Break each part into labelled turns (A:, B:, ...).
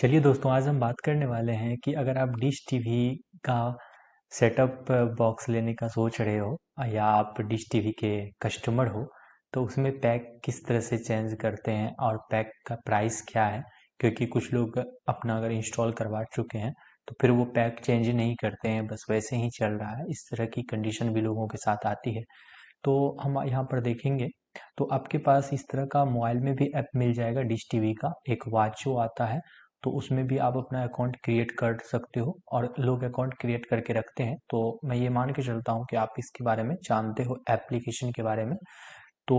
A: चलिए दोस्तों, आज हम बात करने वाले हैं कि अगर आप डिश टीवी का सेटअप बॉक्स लेने का सोच रहे हो या आप डिश टीवी के कस्टमर हो, तो उसमें पैक किस तरह से चेंज करते हैं और पैक का प्राइस क्या है। क्योंकि कुछ लोग अपना अगर इंस्टॉल करवा चुके हैं तो फिर वो पैक चेंज नहीं करते हैं, बस वैसे ही चल रहा है। इस तरह की कंडीशन भी लोगों के साथ आती है। तो हम यहाँ पर देखेंगे, तो आपके पास इस तरह का मोबाइल में भी ऐप मिल जाएगा डिश टीवी का, एक वाचो आता है। तो उसमें भी आप अपना अकाउंट क्रिएट कर सकते हो और लोग अकाउंट क्रिएट करके रखते हैं। तो मैं ये मान के चलता हूँ कि आप इसके बारे में जानते हो, एप्लीकेशन के बारे में। तो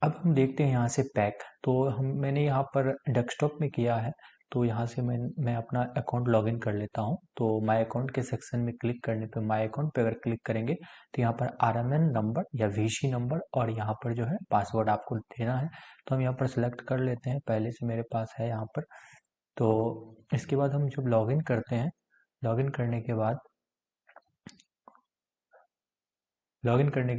A: अब हम देखते हैं यहाँ से पैक। तो मैंने यहाँ पर डेस्कटॉप में किया है। तो यहाँ से मैं अपना अकाउंट लॉगिन कर लेता हूँ। तो माय अकाउंट के सेक्शन में क्लिक करने पे, माय अकाउंट पे अगर क्लिक करेंगे तो यहाँ पर आरएमएन नंबर या वीसी नंबर और यहाँ पर जो है पासवर्ड आपको देना है। तो हम यहाँ पर सेलेक्ट कर लेते हैं, पहले से मेरे पास है यहाँ पर। तो इसके बाद हम जब लॉगिन करते हैं, लॉगिन करने के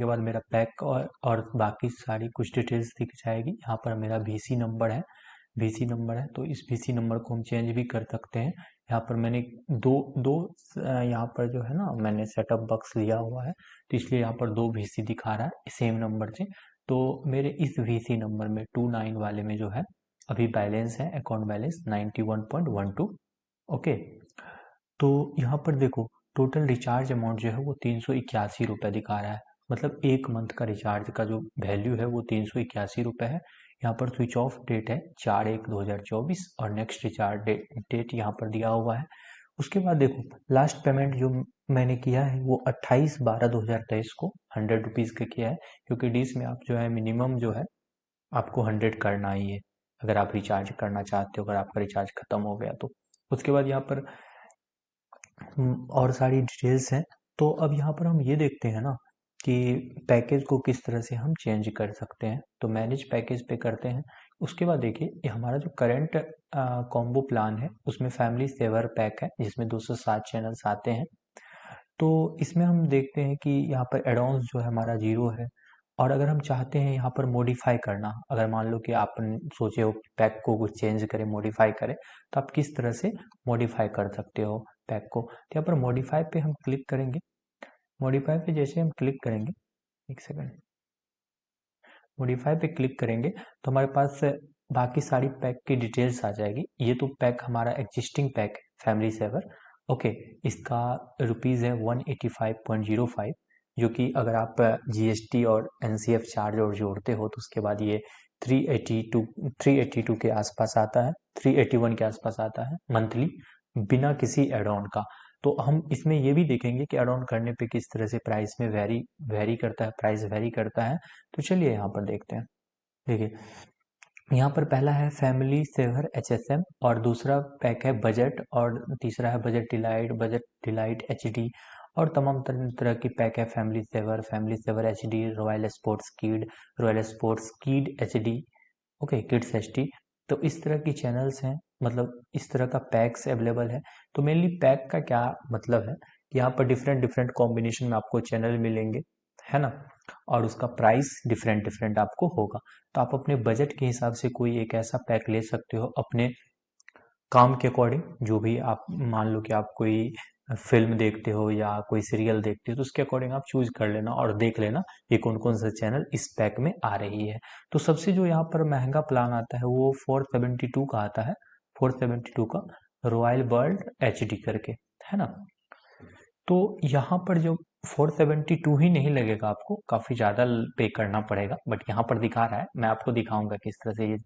A: बाद मेरा पैक और बाकी सारी कुछ डिटेल्स दिख जाएगी। यहाँ पर मेरा वीसी नंबर है, तो इस वीसी नंबर को हम चेंज भी कर सकते हैं। यहाँ पर मैंने दो दो यहाँ पर जो है ना, मैंने सेटअप बॉक्स लिया हुआ है, तो इसलिए यहाँ पर दो वीसी दिखा रहा है सेम नंबर से। तो मेरे इस वीसी नंबर में 29 वाले में जो है अभी बैलेंस है, अकाउंट बैलेंस 91.12। ओके। तो यहाँ पर देखो, टोटल रिचार्ज अमाउंट जो है वो 381 रुपये दिखा रहा है। मतलब एक मंथ का रिचार्ज का जो वैल्यू है वो 381 रुपये है। यहाँ पर स्विच ऑफ डेट है 4/1/2024 और नेक्स्ट रिचार्ज डेट यहाँ पर दिया हुआ है। उसके बाद देखो, लास्ट पेमेंट जो मैंने किया है वो 28/12/2023 को 100 रुपीज़ का किया है। क्योंकि डिश में आप जो है मिनिमम जो है आपको 100 करना ही है, अगर आप रिचार्ज करना चाहते हो, अगर आपका रिचार्ज खत्म हो गया तो। उसके बाद यहाँ पर और सारी डिटेल्स हैं। तो अब यहाँ पर हम ये देखते हैं ना कि पैकेज को किस तरह से हम चेंज कर सकते हैं। तो मैनेज पैकेज पे करते हैं। उसके बाद देखिए, ये हमारा जो करंट कॉम्बो प्लान है उसमें फैमिली सेवर पैक है जिसमें 207 चैनल्स आते हैं। तो इसमें हम देखते हैं कि यहाँ पर एडॉन्स जो है हमारा 0 है। और अगर हम चाहते हैं यहाँ पर मॉडिफाई करना, अगर मान लो कि आप सोचे हो पैक को कुछ चेंज करें, मॉडिफाई करें, तो आप किस तरह से मॉडिफाई कर सकते हो पैक को। तो यहाँ पर मॉडिफाई पे हम क्लिक करेंगे। मॉडिफाई पे जैसे हम क्लिक करेंगे, एक सेकंड, मॉडिफाई पे क्लिक करेंगे तो हमारे पास बाकी सारी पैक की डिटेल्स आ जाएगी। ये तो पैक हमारा एग्जिस्टिंग पैक है, फैमिली सेवर। ओके। इसका रुपीज़ है 185.05, जो कि अगर आप जीएसटी और एनसीएफ चार्ज और जोड़ते हो तो उसके बाद ये 382 के आसपास आता है, 381 के आसपास आता है मंथली, बिना किसी एड ऑन का। तो हम इसमें ये भी देखेंगे कि एड ऑन करने पे किस तरह से प्राइस में वेरी करता है, प्राइस वेरी करता है। तो चलिए यहाँ पर देखते हैं। देखिए, यहाँ पर पहला है फैमिली सेवर एचएसएम और दूसरा पैक है बजट और तीसरा है बजट डिलाइट एचडी और तमाम तरह तरह की पैक है। Family saver HD, royal sports kid HD, okay, kids HD. तो इस तरह की चैनल्स हैं, मतलब इस तरह का पैक्स अवेलेबल है। तो मेनली पैक का क्या मतलब है कि यहाँ पर डिफरेंट डिफरेंट कॉम्बिनेशन में आपको चैनल मिलेंगे, है ना, और उसका प्राइस डिफरेंट डिफरेंट आपको होगा। तो आप अपने बजट के हिसाब से कोई एक ऐसा पैक ले सकते हो अपने काम के अकॉर्डिंग। जो भी आप मान लो कि आप कोई फिल्म देखते हो या कोई सीरियल देखते हो तो उसके अकॉर्डिंग आप चूज कर लेना और देख लेना ये कौन कौन सा चैनल इस पैक में आ रही है। तो सबसे जो यहाँ पर महंगा प्लान आता है वो 472 का आता है, 472 का, रॉयल वर्ल्ड एचडी करके, है ना। तो यहाँ पर जो 472 ही नहीं लगेगा, आपको काफ़ी ज़्यादा पे करना पड़ेगा, बट यहाँ पर दिखा रहा है, मैं आपको दिखाऊंगा किस तरह से ये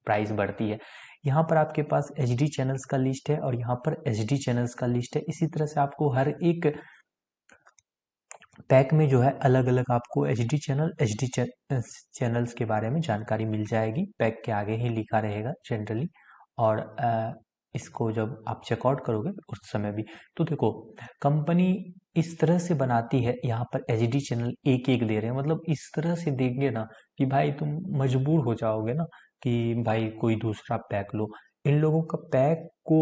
A: प्राइस बढ़ती है। यहाँ पर आपके पास एच डी चैनल्स का लिस्ट है और यहाँ पर एच डी चैनल्स का लिस्ट है। इसी तरह से आपको हर एक पैक में जो है अलग अलग आपको एच डी चैनल्स के बारे में जानकारी मिल जाएगी। पैक के आगे ही लिखा रहेगा जनरली। और इसको जब आप चेकआउट करोगे उस समय भी, तो देखो कंपनी इस तरह से बनाती है, यहाँ पर एच डी चैनल एक एक दे रहे हैं, मतलब इस तरह से देंगे ना कि भाई तुम मजबूर हो जाओगे ना कि भाई कोई दूसरा पैक लो। इन लोगों का पैक को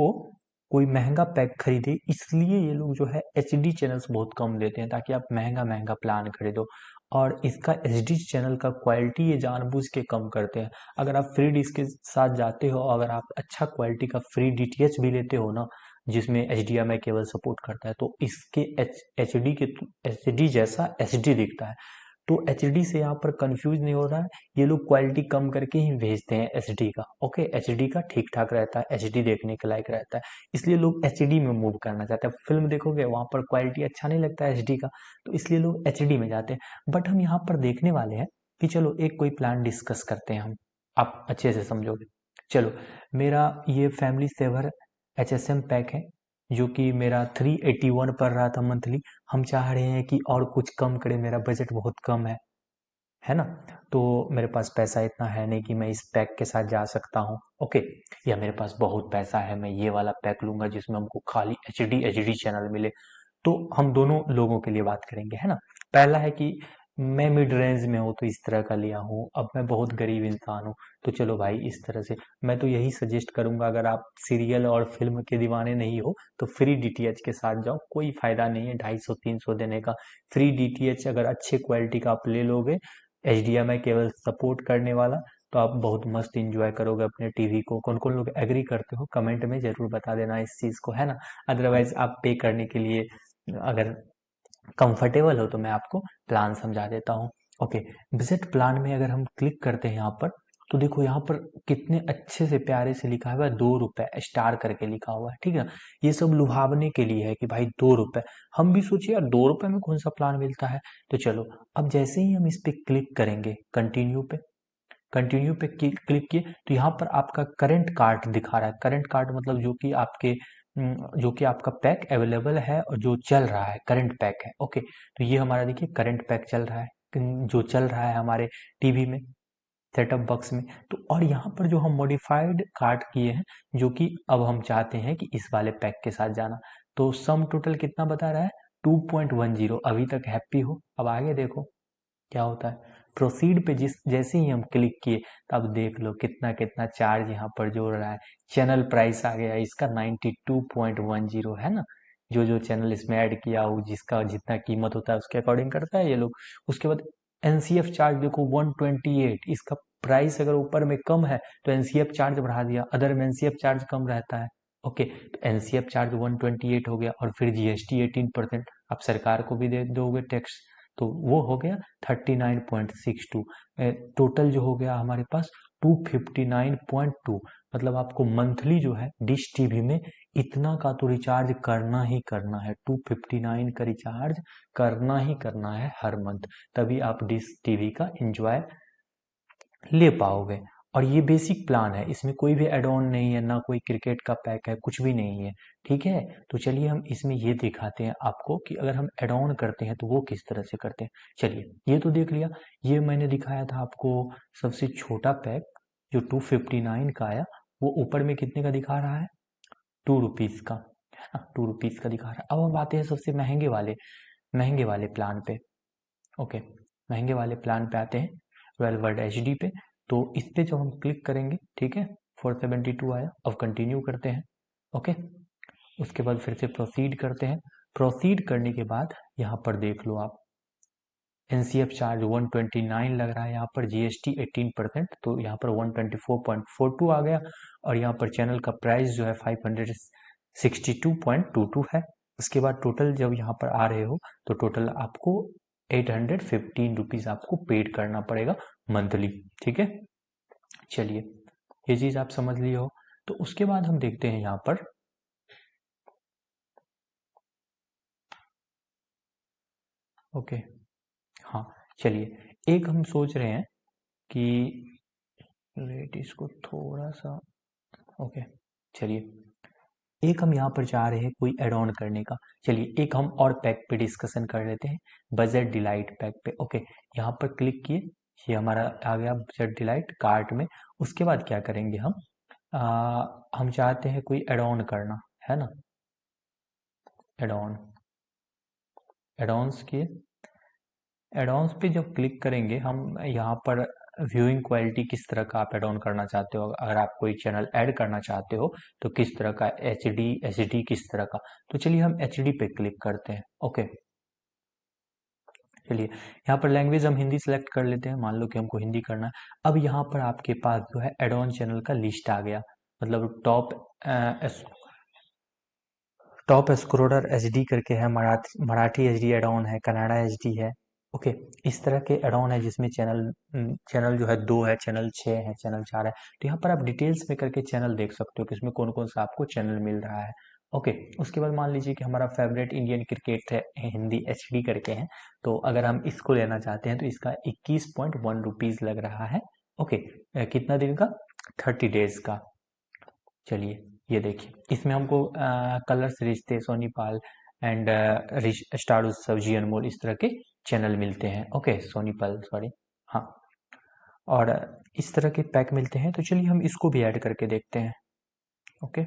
A: कोई महंगा पैक खरीदे, इसलिए ये लोग जो है एच डी चैनल्स बहुत कम देते हैं ताकि आप महंगा महंगा प्लान खरीदो। और इसका एच चैनल का क्वालिटी ये जानबूझ के कम करते हैं। अगर आप फ्री डिश के साथ जाते हो, अगर आप अच्छा क्वालिटी का फ्री डीटीएच भी लेते हो ना, जिसमें HDMI केबल सपोर्ट करता है, तो इसके एच डी जैसा HD दिखता है। तो एचडी से यहाँ पर कंफ्यूज नहीं हो रहा है, ये लोग क्वालिटी कम करके ही भेजते हैं एचडी का। ओके, एचडी का ठीक ठाक रहता है, एचडी देखने के लायक रहता है, इसलिए लोग एचडी में मूव करना चाहते हैं। फिल्म देखोगे वहां पर क्वालिटी अच्छा नहीं लगता है एचडी का, तो इसलिए लोग एचडी में जाते हैं। बट हम यहाँ पर देखने वाले हैं कि चलो एक कोई प्लान डिस्कस करते हैं हम, आप अच्छे से समझोगे। चलो, मेरा ये फैमिली सेवर HSM पैक है, जो कि मेरा 381 पड़ रहा था मंथली। हम चाह रहे हैं कि और कुछ कम करे, मेरा बजट बहुत कम है ना। तो मेरे पास पैसा इतना है नहीं कि मैं इस पैक के साथ जा सकता हूँ। ओके, या मेरे पास बहुत पैसा है, मैं ये वाला पैक लूंगा जिसमें हमको खाली एचडी चैनल मिले। तो हम दोनों लोगों के लिए बात करेंगे, है ना। पहला है कि मैं मिड रेंज में हूँ तो इस तरह का लिया हूँ, अब मैं बहुत गरीब इंसान हूँ, तो चलो भाई इस तरह से। मैं तो यही सजेस्ट करूंगा, अगर आप सीरियल और फिल्म के दीवाने नहीं हो तो फ्री डीटीएच के साथ जाओ, कोई फायदा नहीं है 250-300 देने का। फ्री डीटीएच अगर अच्छे क्वालिटी का आप ले लोगे, HDMI केवल सपोर्ट करने वाला, तो आप बहुत मस्त इंजॉय करोगे अपने टीवी को। कौन कौन लोग एग्री करते हो कमेंट में जरूर बता देना इस चीज को, है ना। अदरवाइज आप पे करने के लिए अगर कंफर्टेबल हो तो मैं आपको प्लान समझा देता हूँ। ओके, विजिट प्लान में अगर हम क्लिक करते हैं यहाँ पर, तो देखो यहाँ पर कितने अच्छे से प्यारे से लिखा हुआ है, 2 रुपए स्टार करके लिखा हुआ है, ठीक है। ये सब लुभावने के लिए है कि भाई 2 रुपए। हम भी सोचिए यार 2 रुपए में कौन सा प्लान मिलता है। तो चलो, अब जैसे ही हम इस पे क्लिक करेंगे, कंटिन्यू पे क्लिक किए, तो यहाँ पर आपका करंट कार्ड दिखा रहा है। करंट कार्ड मतलब जो कि आपका पैक अवेलेबल है और जो चल रहा है, करंट पैक है। ओके, तो ये हमारा देखिए करंट पैक चल रहा है, जो चल रहा है हमारे टीवी में, सेटअप बॉक्स में। तो और यहाँ पर जो हम मॉडिफाइड कार्ड किए हैं, जो कि अब हम चाहते हैं कि इस वाले पैक के साथ जाना, तो सम टोटल कितना बता रहा है, 2.10। अभी तक हैप्पी हो। अब आगे देखो क्या होता है। प्रोसीड पे जैसे ही हम क्लिक किए, तो अब देख लो कितना कितना चार्ज यहाँ पर जोड़ रहा है। चैनल प्राइस आ गया इसका 92.10, है ना। जो जो चैनल इसमें ऐड किया हो, जिसका जितना कीमत होता है उसके अकॉर्डिंग करता है ये लोग। उसके बाद एनसीएफ चार्ज देखो 128, इसका प्राइस अगर ऊपर में कम है तो एनसीएफ चार्ज बढ़ा दिया, अदर में एनसीएफ चार्ज कम रहता है। ओके, तो एनसीएफ चार्ज 128 हो गया, और फिर जीएसटी 18%, आप सरकार को भी दे दोगे टैक्स, तो वो हो गया 39.62। टोटल जो हो गया हमारे पास 259.2। मतलब आपको मंथली जो है डिश टीवी में इतना का तो रिचार्ज करना ही करना है, 259 का रिचार्ज करना ही करना है हर मंथ, तभी आप डिश टीवी का एंजॉय ले पाओगे। और ये बेसिक प्लान है, इसमें कोई भी एड ऑन नहीं है, ना कोई क्रिकेट का पैक है, कुछ भी नहीं है, ठीक है। तो चलिए हम इसमें ये दिखाते हैं आपको कि अगर हम एड ऑन करते हैं तो वो किस तरह से करते हैं। चलिए, ये तो देख लिया। ये मैंने दिखाया था आपको सबसे छोटा पैक, जो 259 का आया, वो ऊपर में कितने का दिखा रहा है, 2 रुपीज का, है ना, 2 रुपीज का दिखा रहा है। अब हम आते हैं सबसे महंगे वाले प्लान पे। ओके, महंगे वाले प्लान पे आते हैं, 12 वर्ड HD पे। तो इस पे जब हम क्लिक करेंगे, ठीक है, 472 आया। अब कंटिन्यू करते हैं। ओके, उसके बाद फिर से प्रोसीड करते हैं। प्रोसीड करने के बाद यहाँ पर देख लो आप, एनसीएफ चार्ज 129 लग रहा है, यहाँ पर जीएसटी 18%, तो यहाँ पर 124.42 आ गया। और यहाँ पर चैनल का प्राइस जो है 562.22 है। उसके बाद टोटल जब यहाँ पर आ रहे हो, तो टोटल आपको 815 रुपीज आपको पेड करना पड़ेगा मंथली, ठीक है। चलिए, ये चीज आप समझ लिए हो। तो उसके बाद हम देखते हैं यहाँ पर, ओके, हाँ, चलिए, एक हम सोच रहे हैं कि रेट इसको थोड़ा सा, ओके, चलिए, एक हम यहाँ पर चाह रहे हैं कोई एड ऑन करने का। चलिए, एक हम और पैक पे डिस्कशन कर लेते हैं, बजट डिलाइट पैक पे। ओके, यहाँ पर क्लिक किए, ये हमारा आ गया बजट डिलाइट कार्ट में। उसके बाद क्या करेंगे हम चाहते हैं कोई एड ऑन करना, है ना। एड ऑन, एडॉन्स किए, एडॉन्स पे जब क्लिक करेंगे हम, यहाँ पर व्यूइंग क्वालिटी किस तरह का आप एड ऑन करना चाहते हो, अगर आप कोई चैनल ऐड करना चाहते हो तो किस तरह का, HD किस तरह का। तो चलिए हम HD पे क्लिक करते हैं। ओके, चलिए यहाँ पर लैंग्वेज हम हिंदी सेलेक्ट कर लेते हैं, मान लो कि हमको हिंदी करना है। अब यहाँ पर आपके पास जो है एड ऑन चैनल का लिस्ट आ गया, मतलब टॉप स्क्रोलर एचडी करके है, मराठी एचडी एड ऑन है, कनाडा एचडी है। ओके, इस तरह के एड ऑन है जिसमें चैनल जो है 2 है, चैनल 6 है, चैनल 4 है। तो यहाँ पर आप डिटेल्स में करके चैनल देख सकते हो कि इसमें कौन कौन सा आपको चैनल मिल रहा है। ओके, उसके बाद मान लीजिए कि हमारा फेवरेट इंडियन क्रिकेट है हिंदी एचडी करके है, तो अगर हम इसको लेना चाहते हैं तो इसका 21.1 रुपीज़ लग रहा है। ओके, कितना दिन का? 30 डेज का। चलिए ये देखिए, इसमें हमको कलर्स रिश्ते, सोनीपाल एंड स्टार उत्सव, जी अनमोल, इस तरह के चैनल मिलते हैं। ओके, सोनीपाल सॉरी, हाँ, और इस तरह के पैक मिलते हैं। तो चलिए हम इसको भी ऐड करके देखते हैं। ओके,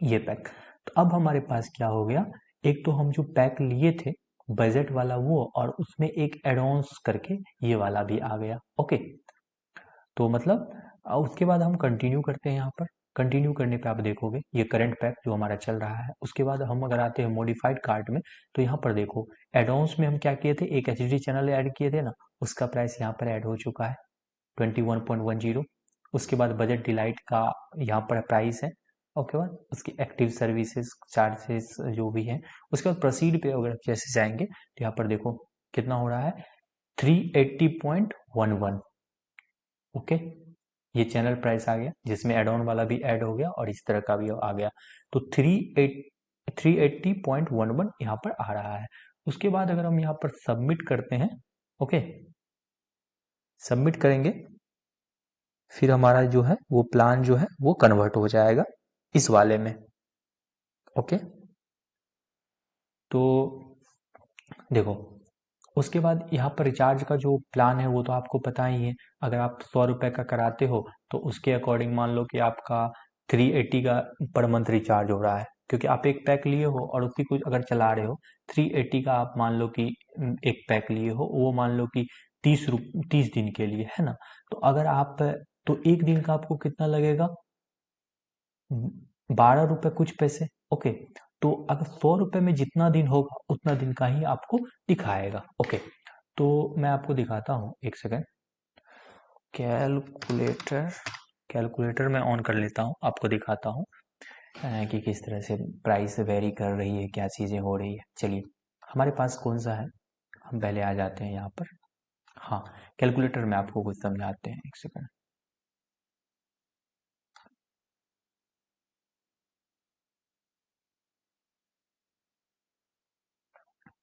A: ये पैक। तो अब हमारे पास क्या हो गया, एक तो हम जो पैक लिए थे बजट वाला वो, और उसमें एक एडवांस करके ये वाला भी आ गया। ओके, तो मतलब उसके बाद हम कंटिन्यू करते हैं। यहाँ पर कंटिन्यू करने पे आप देखोगे ये करंट पैक जो हमारा चल रहा है। उसके बाद हम अगर आते हैं मॉडिफाइड कार्ट में, तो यहाँ पर देखो एडवांस में हम क्या किए थे, एक एचडी चैनल ऐड किए थे ना, उसका प्राइस यहाँ पर ऐड हो चुका है 21.10। उसके बाद बजट डिलाइट का यहाँ पर प्राइस है। ओके, बाद उसकी एक्टिव सर्विसेज चार्जेस जो भी है। उसके बाद प्रोसीड पे अगर जैसे जाएंगे तो यहाँ पर देखो कितना हो रहा है, 380.11। ओके, ये चैनल प्राइस आ गया जिसमें एड ऑन वाला भी ऐड हो गया और इस तरह का भी आ गया। तो 380.11 यहाँ पर आ रहा है। उसके बाद अगर हम यहाँ पर सबमिट करते हैं, ओके, सबमिट करेंगे, फिर हमारा जो है वो प्लान जो है वो कन्वर्ट हो जाएगा इस वाले में। ओके, तो देखो उसके बाद यहाँ पर रिचार्ज का जो प्लान है वो तो आपको पता ही है। अगर आप 100 रुपये का कराते हो तो उसके अकॉर्डिंग मान लो कि आपका 380 का पर मंथ रिचार्ज हो रहा है, क्योंकि आप एक पैक लिए हो और उसी को अगर चला रहे हो। 380 का आप मान लो कि एक पैक लिए हो, वो मान लो कि 30 दिन के लिए है ना। तो अगर आप, तो एक दिन का आपको कितना लगेगा, 12 रुपये कुछ पैसे। ओके, तो अगर 100 रुपये में जितना दिन होगा उतना दिन का ही आपको दिखाएगा। ओके, तो मैं आपको दिखाता हूँ, एक सेकेंड, कैलकुलेटर कैलकुलेटर मैं ऑन कर लेता हूँ, आपको दिखाता हूँ कि किस तरह से प्राइस वेरी कर रही है, क्या चीज़ें हो रही है। चलिए हमारे पास कौन सा है, हम पहले आ जाते हैं यहाँ पर। हाँ, कैलकुलेटर में आपको कुछ समझाते हैं, एक सेकेंड।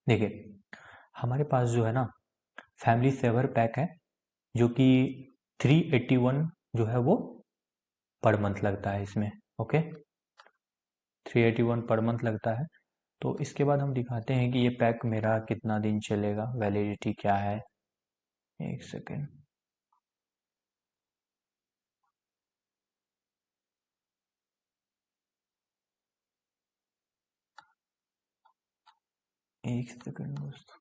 A: देखिए हमारे पास जो है ना फैमिली सेवर पैक है, जो कि 381 जो है वो पर मंथ लगता है इसमें। ओके, 381 पर मंथ लगता है। तो इसके बाद हम दिखाते हैं कि ये पैक मेरा कितना दिन चलेगा, वैलिडिटी क्या है। एक सेकेंड, एक सेकेंड दोस्तों।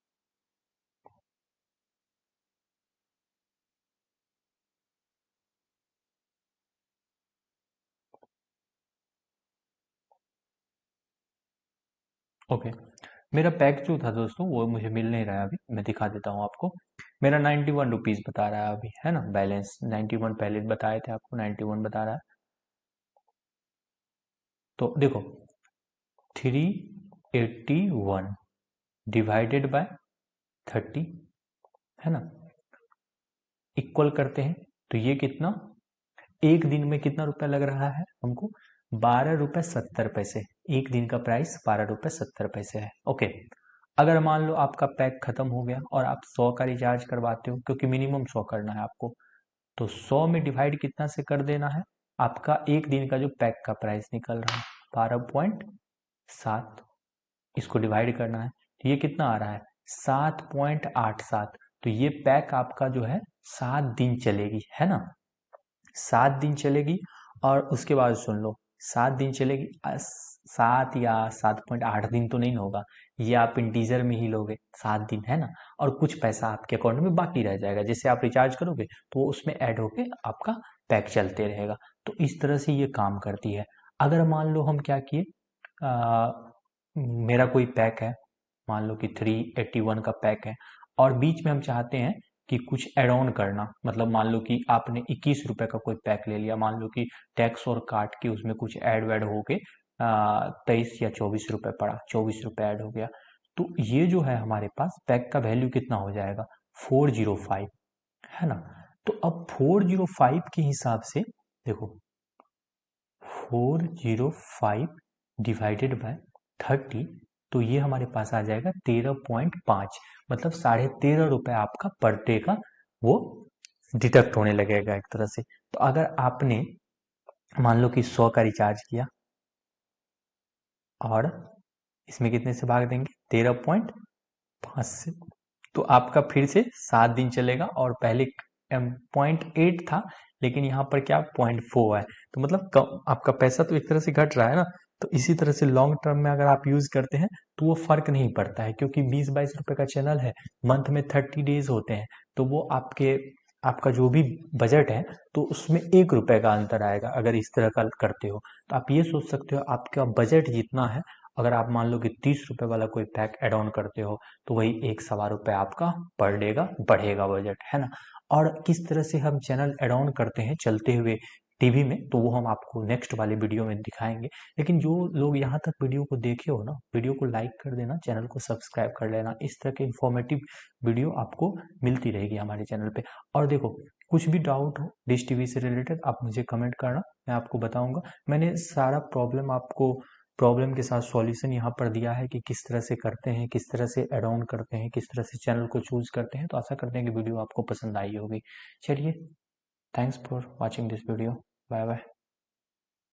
A: ओके, मेरा पैक जो था दोस्तों वो मुझे मिल नहीं रहा है अभी, मैं दिखा देता हूँ आपको। मेरा 91 रुपीज़ बता रहा है अभी, है ना, बैलेंस 91 पहले बताए थे आपको, 91 बता रहा है। तो देखो 381 डिवाइडेड बाय 30, है ना, इक्वल करते हैं। तो ये कितना, एक दिन में कितना रुपया लग रहा है हमको, 12 रुपये 70 पैसे। एक दिन का प्राइस 12 रुपये 70 पैसे है। ओके, अगर मान लो आपका पैक खत्म हो गया और आप 100 का रिचार्ज करवाते हो, क्योंकि मिनिमम 100 करना है आपको, तो 100 में डिवाइड कितना से कर देना है, आपका एक दिन का जो पैक का प्राइस निकल रहा है 12.7, इसको डिवाइड करना है। तो ये कितना आ रहा है, 7.87। तो ये पैक आपका जो है 7 दिन चलेगी, है ना, 7 दिन चलेगी। और उसके बाद सुन लो, 7 दिन चलेगी, 7 या 7.8 दिन तो नहीं होगा, ये आप इंटीजर में ही लोगे, 7 दिन, है ना। और कुछ पैसा आपके अकाउंट में बाकी रह जाएगा, जैसे आप रिचार्ज करोगे तो वो उसमें ऐड होके आपका पैक चलते रहेगा। तो इस तरह से ये काम करती है। अगर मान लो हम क्या किए, मेरा कोई पैक है, मान लो कि 381 का पैक है, और बीच में हम चाहते हैं कि कुछ एड ऑन करना, मतलब मान लो कि आपने 21 रुपए का कोई पैक ले लिया, मान लो कि टैक्स और काट के उसमें कुछ ऐड वैड हो के 23 या 24 रुपए पड़ा, 24 रुपए ऐड हो गया, तो ये जो है हमारे पास पैक का वैल्यू कितना हो जाएगा, 405, है ना। तो अब 405 के हिसाब से देखो, 405 डिवाइडेड बाय 30, तो ये हमारे पास आ जाएगा 13.5, मतलब 13.5 रुपए आपका पर डे का वो डिडक्ट होने लगेगा एक तरह से। तो अगर आपने मान लो कि 100 का रिचार्ज किया और इसमें कितने से भाग देंगे, 13.5 से, तो आपका फिर से 7 दिन चलेगा, और पहले 0.8 था, लेकिन यहाँ पर क्या 0.4 है, तो मतलब कम आपका पैसा तो एक तरह से घट रहा है ना। तो इसी तरह से लॉन्ग टर्म में अगर आप यूज करते हैं तो वो फर्क नहीं पड़ता है, क्योंकि 20-22 रुपए का चैनल है, मंथ में 30 डेज होते हैं, तो वो आपका जो भी बजट है तो उसमें 1 रुपए का अंतर आएगा अगर इस तरह का करते हो। तो आप ये सोच सकते हो आपका बजट जितना है, अगर आप मान लो कि 30 रुपए वाला कोई पैक एड ऑन करते हो, तो वही 1 सवा रुपए आपका पर डे का बढ़ेगा बजट, है ना। और किस तरह से हम चैनल एड ऑन करते हैं चलते हुए टीवी में, तो वो हम आपको नेक्स्ट वाले वीडियो में दिखाएंगे। लेकिन जो लोग यहाँ तक वीडियो को देखे हो ना, वीडियो को लाइक कर देना, चैनल को सब्सक्राइब कर लेना, इस तरह के इन्फॉर्मेटिव वीडियो आपको मिलती रहेगी हमारे चैनल पे। और देखो, कुछ भी डाउट हो डिश टीवी से रिलेटेड आप मुझे कमेंट करना, मैं आपको बताऊंगा। मैंने सारा प्रॉब्लम के साथ सॉल्यूशन यहाँ पर दिया है कि किस तरह से करते हैं, किस तरह से एड ऑन करते हैं, किस तरह से चैनल को चूज करते हैं। तो आशा करते हैं कि वीडियो आपको पसंद आई होगी। चलिए, thanks for watching this video, bye bye.